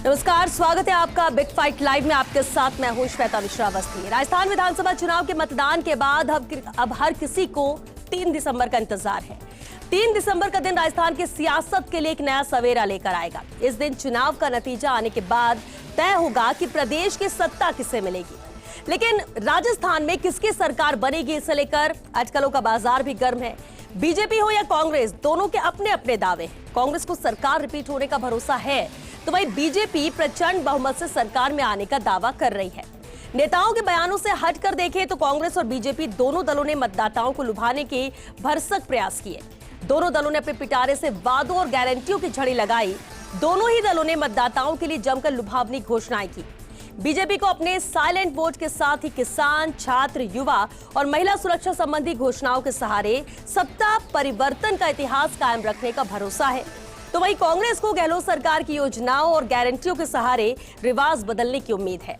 नमस्कार, स्वागत है आपका बिग फाइट लाइव में। आपके साथ मैं हूं श्वेता मिश्रा अवस्थी। राजस्थान विधानसभा चुनाव के मतदान के बाद अब हर किसी को 3 दिसंबर का इंतजार है। 3 दिसंबर का दिन राजस्थान की सियासत के लिए एक नया सवेरा लेकर आएगा। इस दिन चुनाव का नतीजा आने के बाद तय होगा कि प्रदेश की सत्ता किसे मिलेगी। लेकिन राजस्थान में किसकी सरकार बनेगी, इसे लेकर अटकलों का बाजार भी गर्म है। बीजेपी हो या कांग्रेस, दोनों के अपने अपने दावे हैं। कांग्रेस को सरकार रिपीट होने का भरोसा है, तो वही बीजेपी प्रचंड बहुमत से सरकार में आने का दावा कर रही है। नेताओं के बयानों से हटकर देखें तो कांग्रेस और बीजेपी दोनों दलों ने मतदाताओं को लुभाने के भरसक प्रयास किए। दोनों दलों ने अपने पिटारे से वादों और गारंटियों की झड़ी लगाई। दोनों ही दलों ने मतदाताओं के लिए जमकर लुभावनी घोषणाएं की। बीजेपी को अपने साइलेंट वोट के साथ ही किसान, छात्र, युवा और महिला सुरक्षा संबंधी घोषणाओं के सहारे सत्ता परिवर्तन का इतिहास कायम रखने का भरोसा है, तो वहीं कांग्रेस को गहलोत सरकार की योजनाओं और गारंटियों के सहारे रिवाज बदलने की उम्मीद है।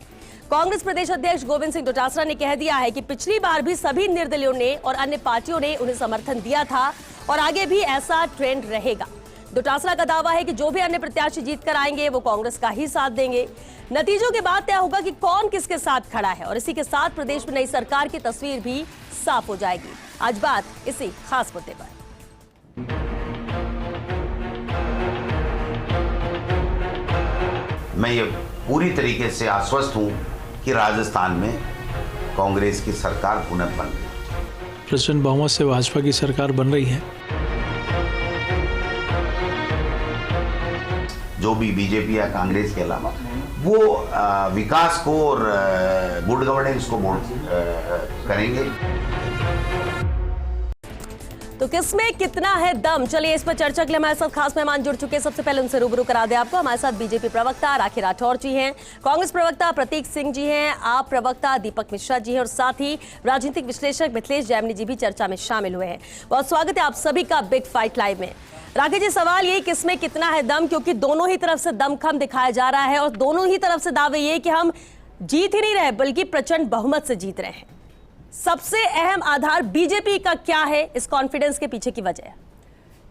कांग्रेस प्रदेश अध्यक्ष गोविंद सिंह डोटासरा ने कह दिया है कि पिछली बार भी सभी निर्दलीयों ने और अन्य पार्टियों ने उन्हें समर्थन दिया था और आगे भी ऐसा ट्रेंड रहेगा। डोटासरा का दावा है कि जो भी अन्य प्रत्याशी जीत कर आएंगे वो कांग्रेस का ही साथ देंगे। नतीजों के बाद तय होगा कि कौन किसके साथ खड़ा है और इसी के साथ प्रदेश में नई सरकार की तस्वीर भी साफ हो जाएगी। आज बात इसी खास मुद्दे पर। मैं ये पूरी तरीके से आश्वस्त हूं कि राजस्थान में कांग्रेस की सरकार पुनः बन गई। प्रचंड बहुमत से भाजपा की सरकार बन रही है। जो भी बीजेपी या कांग्रेस के अलावा वो विकास को और गुड गवर्नेंस को वोट करेंगे। तो किसमें कितना है दम, चलिए इस पर चर्चा के लिए हमारे साथ खास मेहमान जुड़ चुके हैं। सबसे पहले उनसे रूबरू करा दे आपको। हमारे साथ बीजेपी प्रवक्ता राखी राठौर जी हैं, कांग्रेस प्रवक्ता प्रतीक सिंह जी हैं, आप प्रवक्ता दीपक मिश्रा जी हैं और साथ ही राजनीतिक विश्लेषक मिथिलेश जैमिनी जी भी चर्चा में शामिल हुए हैं। बहुत स्वागत है आप सभी का बिग फाइट लाइव में। राखी जी, सवाल यही, किसमें कितना है दम, क्योंकि दोनों ही तरफ से दमखम दिखाया जा रहा है और दोनों ही तरफ से दावे ये कि हम जीत ही नहीं रहे बल्कि प्रचंड बहुमत से जीत रहे हैं। सबसे अहम आधार बीजेपी का क्या है, इस कॉन्फिडेंस के पीछे की वजह?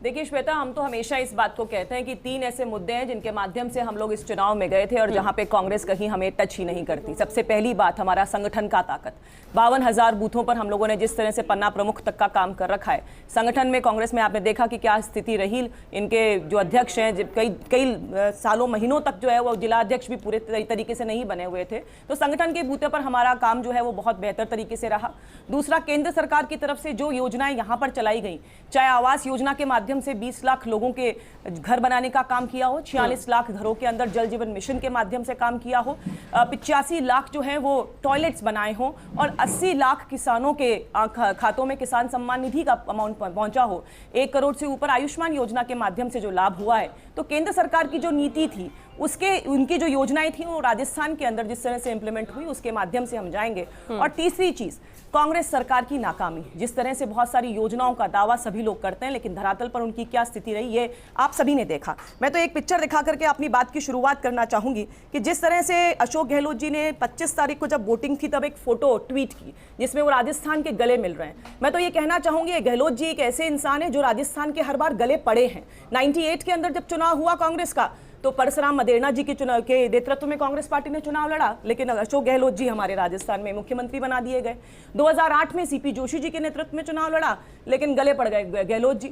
देखिए श्वेता, हम तो हमेशा इस बात को कहते हैं कि 3 ऐसे मुद्दे हैं जिनके माध्यम से हम लोग इस चुनाव में गए थे और जहां पे कांग्रेस कहीं हमें टच ही नहीं करती। सबसे पहली बात, हमारा संगठन का ताकत। 52,000 बूथों पर हम लोगों ने जिस तरह से पन्ना प्रमुख तक का काम कर रखा है। संगठन में कांग्रेस में आपने देखा कि क्या स्थिति रही। इनके जो अध्यक्ष हैं, कई सालों महीनों तक जो है वो जिला अध्यक्ष भी पूरे तरीके से नहीं बने हुए थे। तो संगठन के बूते पर हमारा काम जो है वो बहुत बेहतर तरीके से रहा। दूसरा, केंद्र सरकार की तरफ से जो योजनाएं यहाँ पर चलाई गई, चाहे आवास योजना के माध्यम से 20 लाख लोगों के घर बनाने का काम किया हो, 46 लाख घरों के अंदर जल जीवन मिशन के माध्यम से काम किया हो, 85 लाख जो है वो टॉयलेट्स बनाए हो और 80 लाख किसानों के खातों में किसान सम्मान निधि का अमाउंट पहुंचा हो। 1 करोड़ से ऊपर आयुष्मान योजना के माध्यम से जो लाभ हुआ है, तो केंद्र सरकार की जो नीति थी उनकी जो योजनाएं थी वो राजस्थान के अंदर जिस तरह से इंप्लीमेंट हुई उसके माध्यम से हम जाएंगे। और तीसरी चीज, कांग्रेस सरकार की नाकामी। जिस तरह से बहुत सारी योजनाओं का दावा सभी लोग करते हैं, लेकिन धरातल पर उनकी क्या स्थिति रही ये आप सभी ने देखा। मैं तो एक पिक्चर दिखा करके अपनी बात की शुरुआत करना चाहूंगी कि जिस तरह से अशोक गहलोत जी ने 25 तारीख को जब वोटिंग थी तब एक फोटो ट्वीट की जिसमें वो राजस्थान के गले मिल रहे हैं। मैं तो ये कहना चाहूंगी, गहलोत जी एक ऐसे इंसान है जो राजस्थान के हर बार गले पड़े हैं। 98 के अंदर जब चुनाव हुआ कांग्रेस का, तो परसराम मदेरणा जी के चुनाव के नेतृत्व में कांग्रेस पार्टी ने चुनाव लड़ा, लेकिन अशोक गहलोत जी हमारे राजस्थान में मुख्यमंत्री बना दिए गए। 2008 में सीपी जोशी जी के नेतृत्व में चुनाव लड़ा, लेकिन गले पड़ गए गहलोत जी।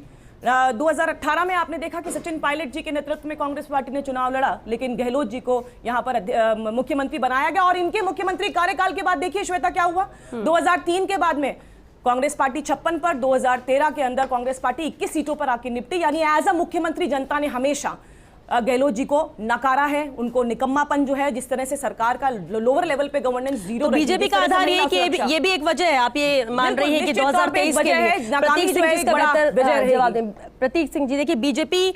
2018 में आपने देखा कि सचिन पायलट जी के नेतृत्व में कांग्रेस पार्टी ने चुनाव लड़ा, लेकिन गहलोत जी को यहां पर मुख्यमंत्री बनाया गया। और इनके मुख्यमंत्री कार्यकाल के बाद देखिए श्वेता क्या हुआ। 2003 के बाद में कांग्रेस पार्टी 56 पर, 2013 के अंदर कांग्रेस पार्टी 21 सीटों पर आके निपटी। यानी एज अ मुख्यमंत्री जनता ने हमेशा गहलोत जी को नकारा है, उनको निकम्मापन जो है, जिस तरह से सरकार का लोअर लेवल पे गवर्नेंस जीरो। तो बीजेपी का आधार ये कि ये भी एक वजह है, आप ये मान रही हैं कि 2023 के लिए प्रतीक सिंह जी इसका बेहतर जवाब दें। प्रतीक सिंह जी, देखिए बीजेपी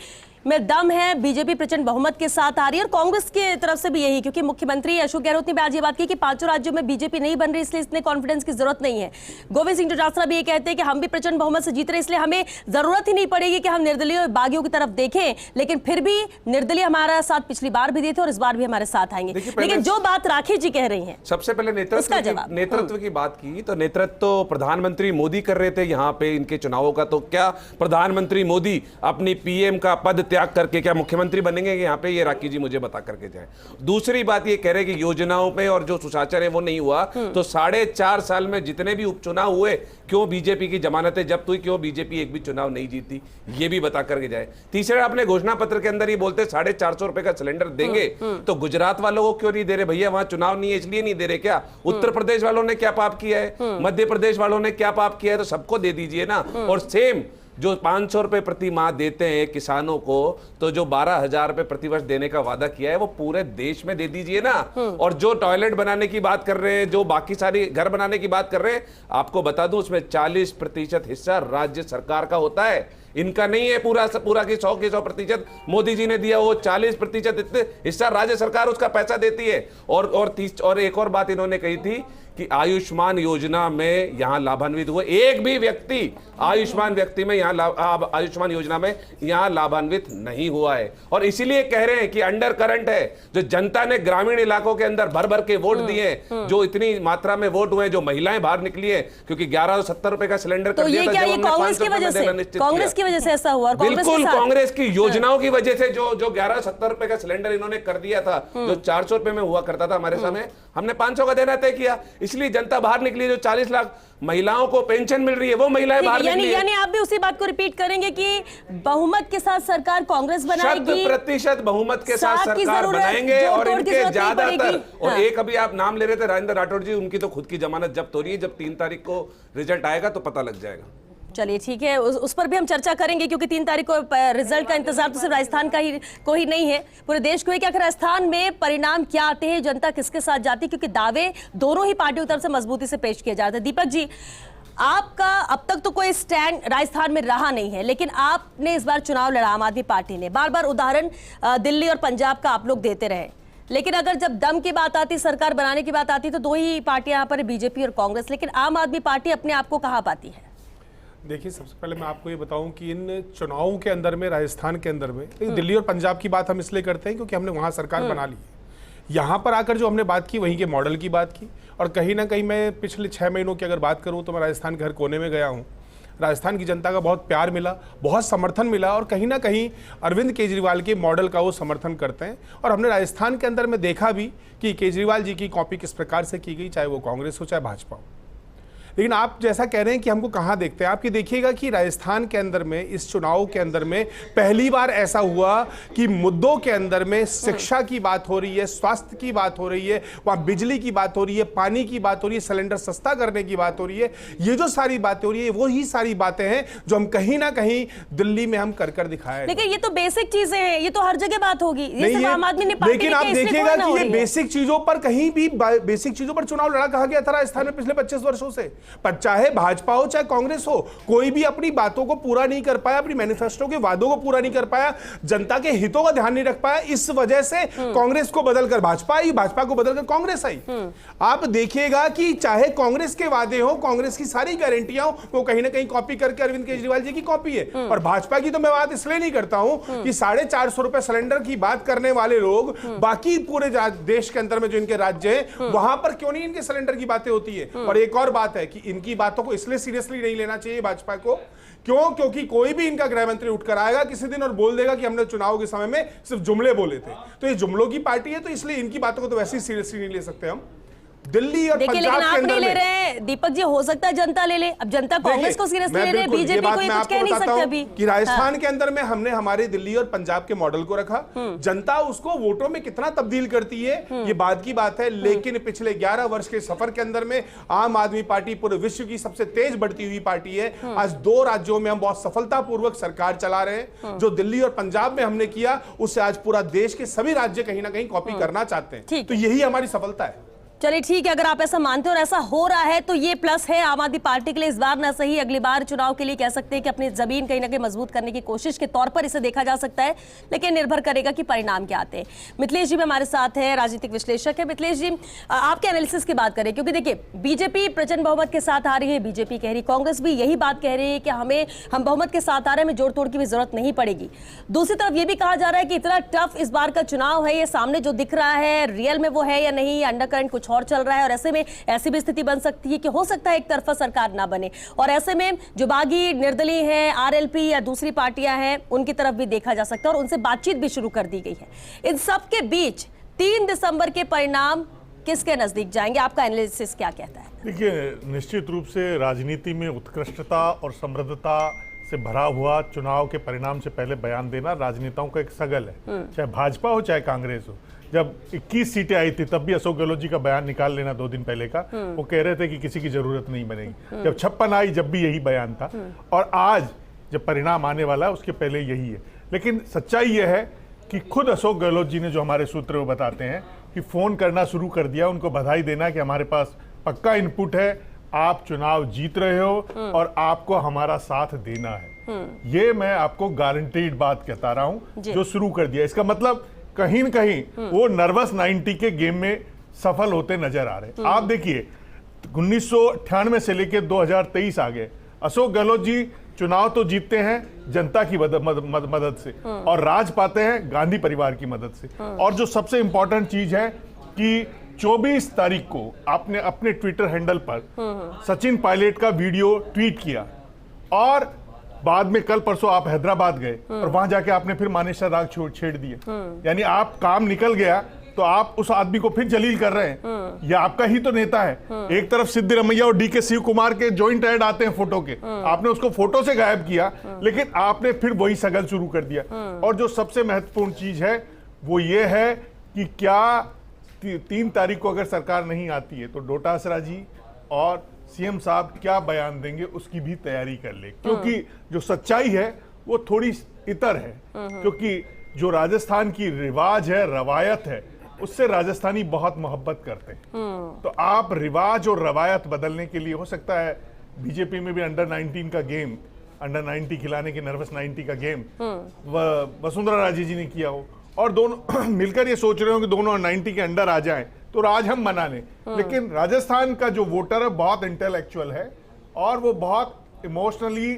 में दम है, बीजेपी प्रचंड बहुमत के साथ आ रही है और कांग्रेस की तरफ से भी यही, क्योंकि मुख्यमंत्री अशोक गहलोत ने आज ये बात की कि 5 राज्यों में बीजेपी नहीं बन रही, इसलिए इतने कॉन्फिडेंस की जरूरत नहीं है। गोविंद सिंह डोटासरा भी ये कहते हैं कि हम भी प्रचंड बहुमत से जीत रहे, इसलिए हमें जरूरत ही नहीं पड़ेगी कि हम निर्दलीय बागियों की तरफ देखें, लेकिन फिर भी निर्दलीय हमारा साथ पिछली बार भी दिए थे और इस बार भी हमारे साथ आएंगे। लेकिन जो बात राखी जी कह रही है, सबसे पहले नेतृत्व की बात की, तो नेतृत्व तो प्रधानमंत्री मोदी कर रहे थे यहाँ पे इनके चुनावों का। तो क्या प्रधानमंत्री मोदी अपनी पीएम का पद त्याग करके क्या मुख्यमंत्री बनेंगे यहाँ पे, ये राखी जी मुझे बता करके जाए। दूसरी बात ये कह रहे कि योजनाओं पे और जो सुशासन है वो नहीं हुआ, तो 4.5 साल में जितने भी उपचुनाव हुए, क्यों बीजेपी की जमानतें जब्त हुई, क्यों बीजेपी एक भी चुनाव नहीं जीती, ये भी बता करके जाए। तीसरा, अपने घोषणा पत्र के अंदर ही बोलते 450 रुपए का सिलेंडर देंगे, तो गुजरात वालों को क्यों नहीं दे रहे भैया? वहां चुनाव नहीं है इसलिए नहीं दे रहे क्या? उत्तर प्रदेश वालों ने क्या पाप किया है, मध्य प्रदेश वालों ने क्या पाप किया है, तो सबको दे दीजिए ना। और सेम जो 500 रुपए प्रति माह देते हैं किसानों को, तो जो 12,000 रुपए प्रतिवर्ष देने का वादा किया है वो पूरे देश में दे दीजिए ना। और जो टॉयलेट बनाने की बात कर रहे हैं, जो बाकी सारी घर बनाने की बात कर रहे हैं, आपको बता दूं उसमें 40% हिस्सा राज्य सरकार का होता है, इनका नहीं है। पूरा की 100% मोदी जी ने दिया, वो 40% हिस्सा राज्य सरकार उसका पैसा देती है। और एक और बात इन्होंने कही थी कि आयुष्मान योजना में यहां लाभान्वित हुए एक भी व्यक्ति आयुष्मान योजना में यहां लाभान्वित नहीं हुआ है। और इसीलिए कह रहे हैं कि अंडर करंट है, जो जनता ने ग्रामीण इलाकों के अंदर भर भर के वोट दिए, जो इतनी मात्रा में वोट हुए, जो महिलाएं बाहर निकली है, क्योंकि 1170 रुपए का सिलेंडर तो ये क्या, ये कांग्रेस की वजह से ऐसा हुआ? बिल्कुल कांग्रेस की योजनाओं की वजह से जो 1170 रुपए का सिलेंडर इन्होंने कर दिया था, जो 400 रुपए में हुआ करता था हमारे समय, हमने 500 का देना तय किया, इसलिए जनता बाहर निकली। जो 40 लाख महिलाओं को पेंशन मिल रही है वो महिलाएं बाहर निकली। यानी आप भी उसी बात को रिपीट करेंगे कि बहुमत के साथ सरकार कांग्रेस बनाएगी, 100% बहुमत के साथ सरकार बनाएंगे, और इनके ज्यादातर, और एक अभी आप नाम ले रहे थे राजेंद्र राठौड़ जी, उनकी तो खुद की जमानत जब्त हो रही है, जब 3 तारीख को रिजल्ट आएगा तो पता लग जाएगा। चलिए ठीक है, उस पर भी हम चर्चा करेंगे, क्योंकि 3 तारीख को रिजल्ट का इंतजार तो सिर्फ राजस्थान को ही नहीं है, पूरे देश को है कि आखिर राजस्थान में परिणाम क्या आते हैं, जनता किसके साथ जाती है, क्योंकि दावे दोनों ही पार्टियों की तरफ से मजबूती से पेश किए जा रहे थे। दीपक जी, आपका अब तक तो कोई स्टैंड राजस्थान में रहा नहीं है, लेकिन आपने इस बार चुनाव लड़ा, आम आदमी पार्टी ने बार बार उदाहरण दिल्ली और पंजाब का आप लोग देते रहे, लेकिन अगर जब दम की बात आती, सरकार बनाने की बात आती, तो 2 ही पार्टियां यहाँ पर, बीजेपी और कांग्रेस, लेकिन आम आदमी पार्टी अपने आप को कहाँ पाती है? देखिए, सबसे पहले मैं आपको ये बताऊं कि इन चुनावों के अंदर में, राजस्थान के अंदर में, दिल्ली और पंजाब की बात हम इसलिए करते हैं क्योंकि हमने वहां सरकार बना ली है। यहाँ पर आकर जो हमने बात की, वहीं के मॉडल की बात की, और कहीं ना कहीं मैं पिछले 6 महीनों की अगर बात करूँ तो मैं राजस्थान के हर कोने में गया हूँ। राजस्थान की जनता का बहुत प्यार मिला, बहुत समर्थन मिला, और कहीं ना कहीं अरविंद केजरीवाल के मॉडल का वो समर्थन करते हैं। और हमने राजस्थान के अंदर में देखा भी कि केजरीवाल जी की कॉपी किस प्रकार से की गई, चाहे वो कांग्रेस हो चाहे भाजपा हो। लेकिन आप जैसा कह रहे हैं कि हमको कहाँ देखते हैं, आप ये देखिएगा कि राजस्थान के अंदर में, इस चुनाव के अंदर में पहली बार ऐसा हुआ कि मुद्दों के अंदर में शिक्षा की बात हो रही है, स्वास्थ्य की बात हो रही है, वहाँ बिजली की बात हो रही है, पानी की बात हो रही है, सिलेंडर सस्ता करने की बात हो रही है। ये जो सारी बातें हो रही है, वो ही सारी बातें हैं जो हम कहीं ना कहीं दिल्ली में हम कर दिखाए। लेकिन ये तो बेसिक चीजें हैं, ये तो हर जगह बात होगी, ये सिर्फ आम आदमी ने पार्टी, लेकिन आप देखिएगा कि ये बेसिक चीजों पर, कहीं भी बेसिक चीजों पर चुनाव लड़ा कहा गया था राजस्थान में पिछले 25 वर्षों से। पर चाहे भाजपा हो चाहे कांग्रेस हो, कोई भी अपनी बातों को पूरा नहीं कर पाया, अपनी मैनिफेस्टो के वादों को पूरा नहीं कर पाया, जनता के हितों का ध्यान नहीं रख पाया। इस वजह से कांग्रेस को बदलकर भाजपा आई, भाजपा को बदलकर कांग्रेस आई। आप देखिएगा कि चाहे कांग्रेस के वादे हो, कांग्रेस की सारी गारंटियां हो, वो कहीं ना कहीं कॉपी करके अरविंद केजरीवाल जी की कॉपी है। और भाजपा की तो मैं बात इसलिए नहीं करता हूं कि 450 रुपए सिलेंडर की बात करने वाले लोग बाकी पूरे देश के अंदर में जो इनके राज्य है, वहां पर क्यों नहीं इनके सिलेंडर की बातें होती है। और एक और बात है कि इनकी बातों को इसलिए सीरियसली नहीं लेना चाहिए भाजपा को, क्योंकि कोई भी इनका गृह मंत्री उठकर आएगा किसी दिन और बोल देगा कि हमने चुनाव के समय में सिर्फ जुमले बोले थे। तो ये जुमलों की पार्टी है, तो इसलिए इनकी बातों को तो वैसे ही सीरियसली नहीं ले सकते हम। दिल्ली और पंजाब लेकिन के आप अंदर नहीं ले में, रहे हैं दीपक जी, हो सकता है जनता ले ले। अब जनता कांग्रेस को सीरियसली ले रही है, बीजेपी को ये कुछ कह नहीं सकते अभी कि राजस्थान के अंदर में हमने हमारे दिल्ली और पंजाब के मॉडल को रखा। जनता उसको वोटों में कितना तब्दील करती है ये बात की बात है, लेकिन पिछले 11 वर्ष के सफर के अंदर में आम आदमी पार्टी पूरे विश्व की सबसे तेज बढ़ती हुई पार्टी है। आज 2 राज्यों में हम बहुत सफलतापूर्वक सरकार चला रहे हैं। जो दिल्ली और पंजाब में हमने किया, उससे आज पूरा देश के सभी राज्य कहीं ना कहीं कॉपी करना चाहते हैं। तो यही हमारी सफलता है। चलिए ठीक है, अगर आप ऐसा मानते हो और ऐसा हो रहा है तो ये प्लस है आम आदमी पार्टी के लिए। इस बार ना सही, अगली बार चुनाव के लिए कह सकते हैं कि अपनी जमीन कहीं ना कहीं मजबूत करने की कोशिश के तौर पर इसे देखा जा सकता है, लेकिन निर्भर करेगा कि परिणाम क्या आते हैं। मिथिलेश जी भी हमारे साथ है, राजनीतिक विश्लेषक है। मिथिलेश जी, आपके एनालिसिस की बात करें, क्योंकि देखिए बीजेपी प्रचंड बहुमत के साथ आ रही है, बीजेपी कह रही, कांग्रेस भी यही बात कह रही है कि हम बहुमत के साथ आ रहे हैं, हमें जोड़ तोड़ की भी जरूरत नहीं पड़ेगी। दूसरी तरफ ये भी कहा जा रहा है कि इतना टफ इस बार का चुनाव है, ये सामने जो दिख रहा है रियल में वो है या नहीं, अंडरकरंट कुछ कुछ और चल रहा है, और ऐसे में ऐसी भी स्थिति बन सकती है कि हो सकता है एक तरफा सरकार ना बने, और ऐसे में जो बागी निर्दलीय है, आरएलपी या दूसरी पार्टियां हैं, उनकी तरफ भी देखा जा सकता है और उनसे बातचीत भी शुरू कर दी गई है। इन सब के बीच 3 दिसंबर के परिणाम किसके नजदीक जाएंगे? आपका एनालिसिस क्या कहता है? देखिए, निश्चित रूप से राजनीति में उत्कृष्टता और समृद्धता से भरा हुआ चुनाव के परिणाम से पहले बयान देना राजनेताओं का एक सगल है, चाहे भाजपा हो चाहे कांग्रेस हो। जब 21 सीटें आई थी तब भी अशोक गहलोत जी का बयान निकाल लेना 2 दिन पहले का, वो कह रहे थे कि किसी की जरूरत नहीं बनेगी। जब 56 आई जब भी यही बयान था, और आज जब परिणाम आने वाला है उसके पहले यही है। लेकिन सच्चाई यह है कि खुद अशोक गहलोत जी ने, जो हमारे सूत्र वो बताते हैं कि फोन करना शुरू कर दिया, उनको बधाई देना कि हमारे पास पक्का इनपुट है, आप चुनाव जीत रहे हो और आपको हमारा साथ देना है। ये मैं आपको गारंटीड बात कहता रहा हूं, जो शुरू कर दिया। इसका मतलब कहीं न कहीं वो नर्वस 90 के गेम में सफल होते नजर आ रहे। आप देखिए, 1998 से लेकर 2023 आ गए, अशोक गहलोत जी चुनाव तो जीतते हैं जनता की मदद से, और राज पाते हैं गांधी परिवार की मदद से। और जो सबसे इंपॉर्टेंट चीज है कि 24 तारीख को आपने अपने ट्विटर हैंडल पर सचिन पायलट का वीडियो ट्वीट किया, और बाद में कल परसों आप हैदराबाद गए और वहां जाके आपने फिर मानेसर राग छेड़ दिए। यानी आप काम निकल गया तो आप उस आदमी को फिर जलील कर रहे हैं। ये आपका ही तो नेता है। एक तरफ सिद्धिरमैया और डीके शिव कुमार के जॉइंट ऐड आते हैं फोटो के, आपने उसको फोटो से गायब किया, लेकिन आपने फिर वही सगल शुरू कर दिया। और जो सबसे महत्वपूर्ण चीज है वो ये है कि क्या 3 तारीख को अगर सरकार नहीं आती है तो डोटासरा जी और सीएम साहब क्या बयान देंगे उसकी भी तैयारी कर ले, क्योंकि जो सच्चाई है वो थोड़ी इतर है। क्योंकि जो राजस्थान की रिवाज है, रवायत है, उससे राजस्थानी बहुत मोहब्बत करते हैं। तो आप रिवाज और रवायत बदलने के लिए, हो सकता है बीजेपी में भी अंडर 19 का गेम, अंडर 90 खिलाने की नर्वस 90 का गेम वसुंधरा राजे जी ने किया हो, और दोनों मिलकर ये सोच रहे हो कि दोनों 90 के अंडर आ जाएं तो राज हम बना लें। लेकिन राजस्थान का जो वोटर है बहुत इंटेलेक्चुअल है, और वो बहुत इमोशनली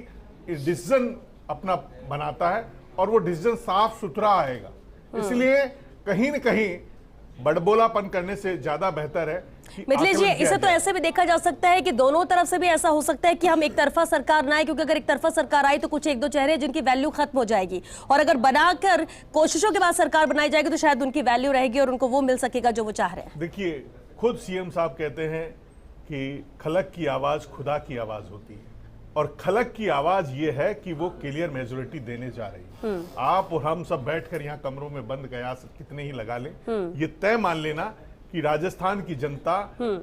डिसीजन अपना बनाता है, और वो डिसीजन साफ सुथरा आएगा। इसलिए कहीं न कहीं बड़बोलापन करने से ज्यादा बेहतर है। मिथिलेश जी, इसे तो ऐसे भी देखा जा सकता है कि दोनों तरफ से भी ऐसा हो सकता है कि हम एक तरफा सरकार ना आए, क्योंकि अगर एक तरफा सरकार आई तो कुछ 1-2 चेहरे जिनकी वैल्यू खत्म हो जाएगी, और अगर बनाकर कोशिशों के बाद सरकार बनाई जाएगी तो शायद उनकी वैल्यू रहेगी और उनको वो मिल सकेगा जो वो चाह रहे हैं। देखिए, खुद सीएम साहब कहते हैं कि खलक की आवाज खुदा की आवाज होती है, और खलक की आवाज ये है कि वो क्लियर मेजोरिटी देने जा रही है। आप और हम सब बैठकर यहाँ कमरों में बंद कयास कितने ही लगा लें, ये तय मान लेना कि राजस्थान की जनता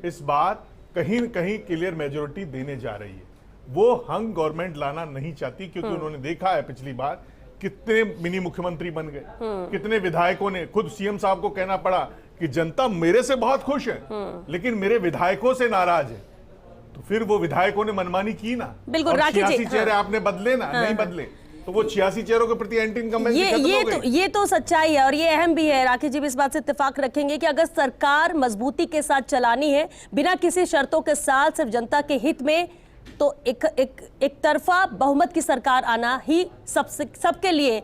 इस बार कहीं न कहीं क्लियर मेजोरिटी देने जा रही है। वो हंग गवर्नमेंट लाना नहीं चाहती, क्योंकि उन्होंने देखा है पिछली बार कितने मिनी मुख्यमंत्री बन गए, कितने विधायकों ने, खुद सीएम साहब को कहना पड़ा कि जनता मेरे से बहुत खुश है लेकिन मेरे विधायकों से नाराज है। तो फिर वो विधायकों ने मनमानी की ना, बिल्कुल, और राकेश जी, 86 चेहरे आपने बदले ना, नहीं बदले, तो वो 86 चेहरों के प्रति एंटी इनकम्बेंसी खत्म हो गई। ये तो सच्चाई है, और ये अहम भी है। राकेश जी भी इस बात से इत्तेफाक रखेंगे कि अगर सरकार मजबूती के साथ चलानी है, बिना किसी शर्तों के साथ, सिर्फ जनता के हित में, तो एक तरफा बहुमत की सरकार आना ही सबके लिए,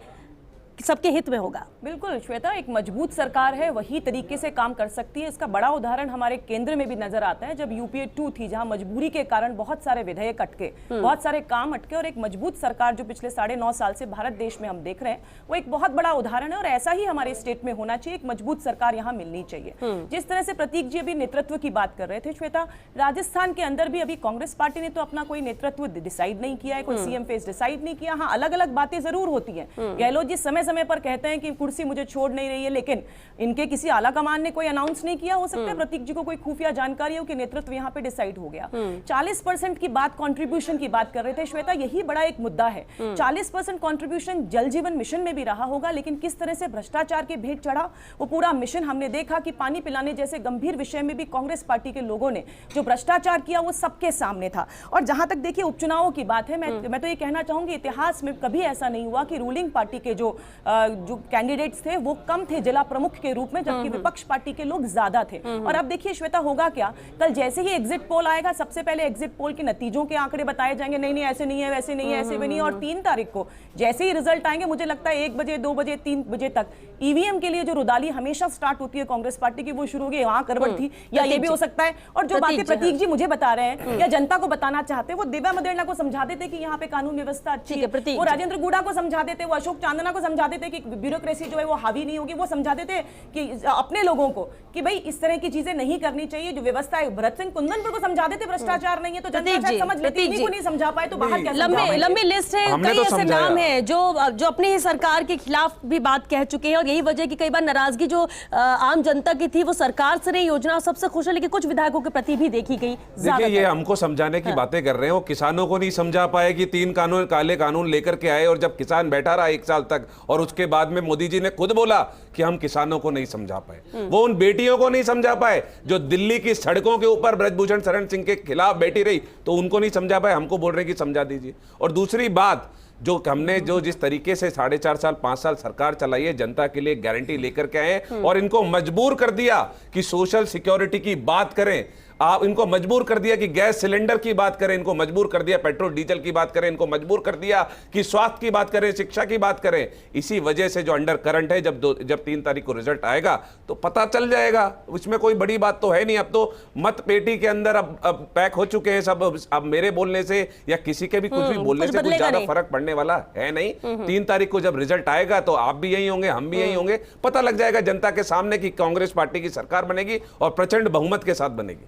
सबके हित में होगा। बिल्कुल श्वेता, एक मजबूत सरकार है वही तरीके से काम कर सकती है। इसका बड़ा उदाहरण हमारे केंद्र में भी नजर आता है, जब यूपीए 2 थी, जहां मजबूरी के कारण बहुत सारे विधेयक अटके, बहुत सारे काम अटके, और एक मजबूत सरकार जो पिछले 9.5 साल से भारत देश में हम देख रहे हैं, वो एक बहुत बड़ा उदाहरण है। और ऐसा ही हमारे स्टेट में होना चाहिए, एक मजबूत सरकार यहाँ मिलनी चाहिए। जिस तरह से प्रतीक जी अभी नेतृत्व की बात कर रहे थे श्वेता, राजस्थान के अंदर भी अभी कांग्रेस पार्टी ने तो अपना कोई नेतृत्व डिसाइड नहीं किया है, कोई सीएम फेस डिसाइड नहीं किया। हाँ, अलग अलग बातें जरूर होती है। गहलोत जी समय समय पर कहते हैं कि कुर्सी मुझे छोड़ नहीं रही है, लेकिन इनके किसी आला कमान ने कोई अनाउंस नहीं किया। हो सकता है प्रतीक जी को कोई खुफिया जानकारी हो कि नेतृत्व यहाँ पे डिसाइड हो गया। 40% की बात, कंट्रीब्यूशन की बात कर रहे थे श्वेता, यही बड़ा एक मुद्दा है। 40% कंट्रीब्यूशन जल जीवन मिशन में भी रहा होगा, लेकिन किस तरह से भ्रष्टाचार के भेंट चढ़ा वो पूरा मिशन हमने देखा कि पानी पिलाने जैसे गंभीर विषय में भी कांग्रेस पार्टी के लोगों ने जो भ्रष्टाचार किया वो सबके सामने था। और जहां तक देखिए उपचुनावों की बात है, मैं तो ये कहना चाहूंगी, इतिहास में कभी ऐसा नहीं हुआ कि रूलिंग पार्टी के जो जो कैंडिडेट्स थे वो कम थे जिला प्रमुख के रूप में, जबकि विपक्ष पार्टी के लोग ज्यादा थे। और अब देखिए श्वेता होगा क्या, कल जैसे ही एग्जिट पोल आएगा सबसे पहले एग्जिट पोल के नतीजों के आंकड़े बताए जाएंगे, नहीं नहीं ऐसे नहीं है, वैसे नहीं है, ऐसे भी नहीं है। और 3 तारीख को जैसे ही रिजल्ट आएंगे, मुझे लगता है 1 बजे 2 बजे 3 बजे तक ईवीएम के लिए जो रुदाली हमेशा स्टार्ट होती है कांग्रेस पार्टी की, वो शुरू होगी। वहां करवट थी या ये भी हो सकता है। और जो बातें प्रतीक जी मुझे बता रहे हैं या जनता को बताना चाहते हैं, वो दिव्या मदेरणा को समझा देते कि यहाँ पे कानून व्यवस्था अच्छी है, वो राजेंद्र गुड़ा को समझा देते, वो अशोक चांदना को समझा देते कि ब्यूरोक्रेसी जो है वो हावी नहीं होगी, वो समझा देते कि अपने लोगों को कि भाई इस तरह की चीजें नहीं करनी चाहिए, जो व्यवस्था है। भरत सिंह कुंदनपुर को समझा देते भ्रष्टाचार नहीं है, तो जनता शायद समझ लेती, इन्हीं को नहीं समझा पाए तो बाहर कैसे लंबी लिस्ट है, कई ऐसे नाम है जो अपनी ही सरकार के खिलाफ भी बात कह चुके हैं। और यही वजह कि कई बार नाराजगी जो आम जनता की थी वो सरकार से नहीं, योजना सबसे खुश है, लेकिन कुछ विधायकों के प्रति भी देखी गई। देखिए ये हमको समझाने की बातें कर रहे हैं, वो किसानों को नहीं समझा पाए कि 3 कानून काले कानून लेकर के आए, और जब किसान बैठा रहा 1 साल तक और उसके बाद में मोदी जी ने खुद बोला कि हम किसानों को नहीं समझा पाए। वो उन बेटियों को नहीं समझा पाए जो दिल्ली की सड़कों के ऊपर ब्रजभूषण शरण सिंह के खिलाफ बैठी रही, तो उनको नहीं समझा पाए, हमको बोल रहे कि समझा दीजिए। और दूसरी बात, जो हमने जो जिस तरीके से 4.5 साल 5 साल सरकार चलाई है, जनता के लिए गारंटी लेकर के आए और इनको मजबूर कर दिया कि सोशल सिक्योरिटी की बात करें, आप इनको मजबूर कर दिया कि गैस सिलेंडर की बात करें, इनको मजबूर कर दिया पेट्रोल डीजल की बात करें, इनको मजबूर कर दिया कि स्वास्थ्य की बात करें, शिक्षा की बात करें। इसी वजह से जो अंडर करंट है, जब 3 तारीख को रिजल्ट आएगा तो पता चल जाएगा। उसमें कोई बड़ी बात तो है नहीं। अब तो मत पेटी के अंदर अब पैक हो चुके हैं सब। अब मेरे बोलने से या किसी के भी कुछ भी बोलने से कुछ ज्यादा फर्क पड़ने वाला है नहीं। 3 तारीख को जब रिजल्ट आएगा तो आप भी यही होंगे, हम भी यही होंगे, पता लग जाएगा जनता के सामने कि कांग्रेस पार्टी की सरकार बनेगी और प्रचंड बहुमत के साथ बनेगी।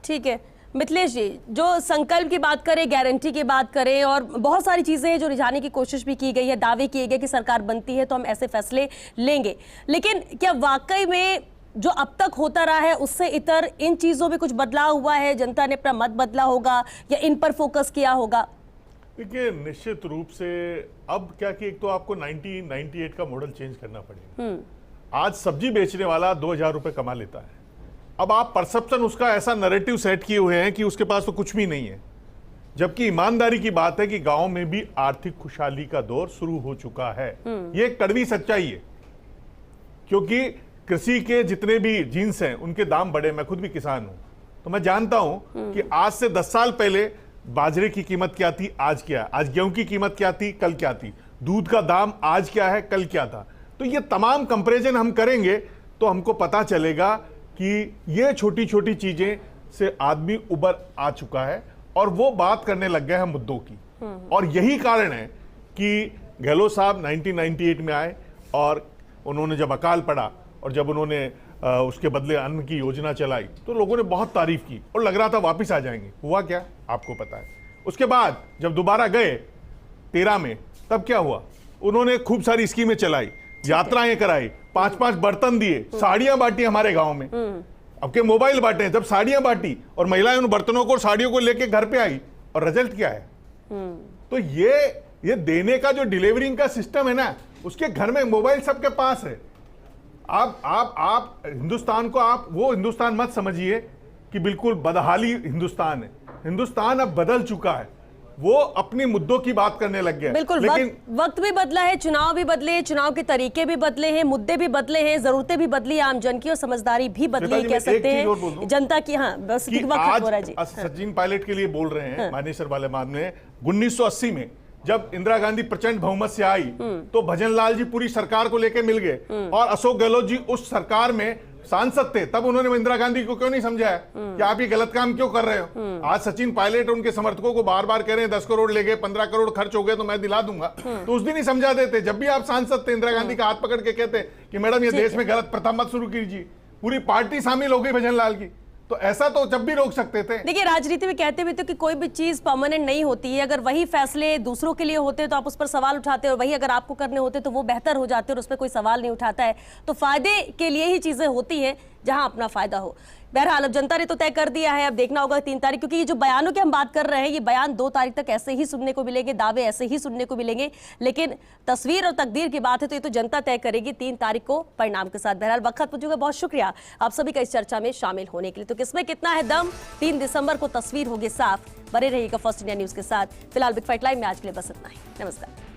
ठीक है मिथिलेश जी, जो संकल्प की बात करें, गारंटी की बात करें, और बहुत सारी चीजें हैं जो रिझाने की कोशिश भी की गई है, दावे किए गए कि सरकार बनती है तो हम ऐसे फैसले लेंगे, लेकिन क्या वाकई में जो अब तक होता रहा है उससे इतर इन चीजों में कुछ बदलाव हुआ है? जनता ने अपना मत बदला होगा या इन पर फोकस किया होगा? देखिए निश्चित रूप से अब क्या कि एक तो आपको 1998 का मॉडल चेंज करना पड़ेगा। आज सब्जी बेचने वाला 2000 रुपए कमा लेता है, अब आप परसेप्शन उसका ऐसा नैरेटिव सेट किए हुए हैं कि उसके पास तो कुछ भी नहीं है, जबकि ईमानदारी की बात है कि गांव में भी आर्थिक खुशहाली का दौर शुरू हो चुका है। ये एक कड़वी सच्चाई है, क्योंकि कृषि के जितने भी जीन्स हैं उनके दाम बढ़े। मैं खुद भी किसान हूं तो मैं जानता हूं कि आज से 10 साल पहले बाजरे की कीमत क्या थी, आज क्या है, आज गेहूं की कीमत क्या थी, कल क्या थी, दूध का दाम आज क्या है, कल क्या था। तो ये तमाम कंपैरिजन हम करेंगे तो हमको पता चलेगा कि ये छोटी छोटी चीजें से आदमी उबर आ चुका है और वो बात करने लग गए हैं मुद्दों की। और यही कारण है कि गहलोत साहब 1998 में आए और उन्होंने जब अकाल पड़ा और जब उन्होंने उसके बदले अन्न की योजना चलाई तो लोगों ने बहुत तारीफ की और लग रहा था वापस आ जाएंगे। हुआ क्या आपको पता है। उसके बाद जब दोबारा गए 13 में, तब क्या हुआ, उन्होंने खूब सारी स्कीमें चलाई, यात्राएं कराई, 5-5 बर्तन दिए, साड़ियां बांटी हमारे गांव में, अब के मोबाइल बांटे, जब साड़ियां बांटी और महिलाएं उन बर्तनों को साड़ियों को लेके घर पे आई और रिजल्ट क्या है। तो ये देने का जो डिलीवरिंग का सिस्टम है ना, उसके घर में मोबाइल सबके पास है। आप हिंदुस्तान को आप वो हिंदुस्तान मत समझिए कि बिल्कुल बदहाली हिंदुस्तान है। हिंदुस्तान अब बदल चुका है, वो अपने मुद्दों की बात करने लग गया। बिल्कुल, लेकिन वक्त भी बदला है, चुनाव भी बदले, चुनाव के तरीके भी बदले हैं, मुद्दे भी बदले हैं, जरूरतें भी बदली, आम जन की और समझदारी भी बदली, कह सकते हैं जनता की। हाँ बस वक्त हो रहा है जी। सचिन पायलट के लिए बोल रहे हैं मानेसर वाले मान में 1980 में जब इंदिरा गांधी प्रचंड बहुमत से आई तो भजन लाल जी पूरी सरकार को लेकर मिल गए और अशोक गहलोत जी उस सरकार में सांसद थे। तब उन्होंने इंदिरा गांधी को क्यों नहीं समझाया कि आप ये गलत काम क्यों कर रहे हो। आज सचिन पायलट उनके समर्थकों को बार बार कह रहे हैं 10 करोड़ ले गए, 15 करोड़ खर्च हो गए तो मैं दिला दूंगा। तो उस दिन ही समझा देते, जब भी आप सांसद थे इंदिरा गांधी का हाथ पकड़ के कहते कि मैडम ये देश में गलत प्रथा मत शुरू कीजिए। पूरी पार्टी शामिल हो गई भजन लाल की। तो ऐसा तो जब भी रोक सकते थे। देखिए राजनीति में कहते भी तो कि कोई भी चीज परमानेंट नहीं होती है। अगर वही फैसले दूसरों के लिए होते तो आप उस पर सवाल उठाते और वही अगर आपको करने होते तो वो बेहतर हो जाते और उस पर कोई सवाल नहीं उठाता है। तो फायदे के लिए ही चीजें होती हैं जहां अपना फायदा हो। बहरहाल अब जनता ने तो तय कर दिया है, अब देखना होगा 3 तारीख, क्योंकि ये जो बयानों की हम बात कर रहे हैं ये बयान 2 तारीख तक ऐसे ही सुनने को मिलेंगे, दावे ऐसे ही सुनने को मिलेंगे, लेकिन तस्वीर और तकदीर की बात है तो ये तो जनता तय करेगी 3 तारीख को परिणाम के साथ। बहरहाल वक्त हो चुका, बहुत शुक्रिया आप सभी का इस चर्चा में शामिल होने के लिए। तो किसमें कितना है दम, 3 दिसंबर को तस्वीर होगी साफ। बने रहिएगा फर्स्ट इंडिया न्यूज के साथ। फिलहाल बिग फाइट लाइव में आज के लिए बस इतना ही। नमस्कार।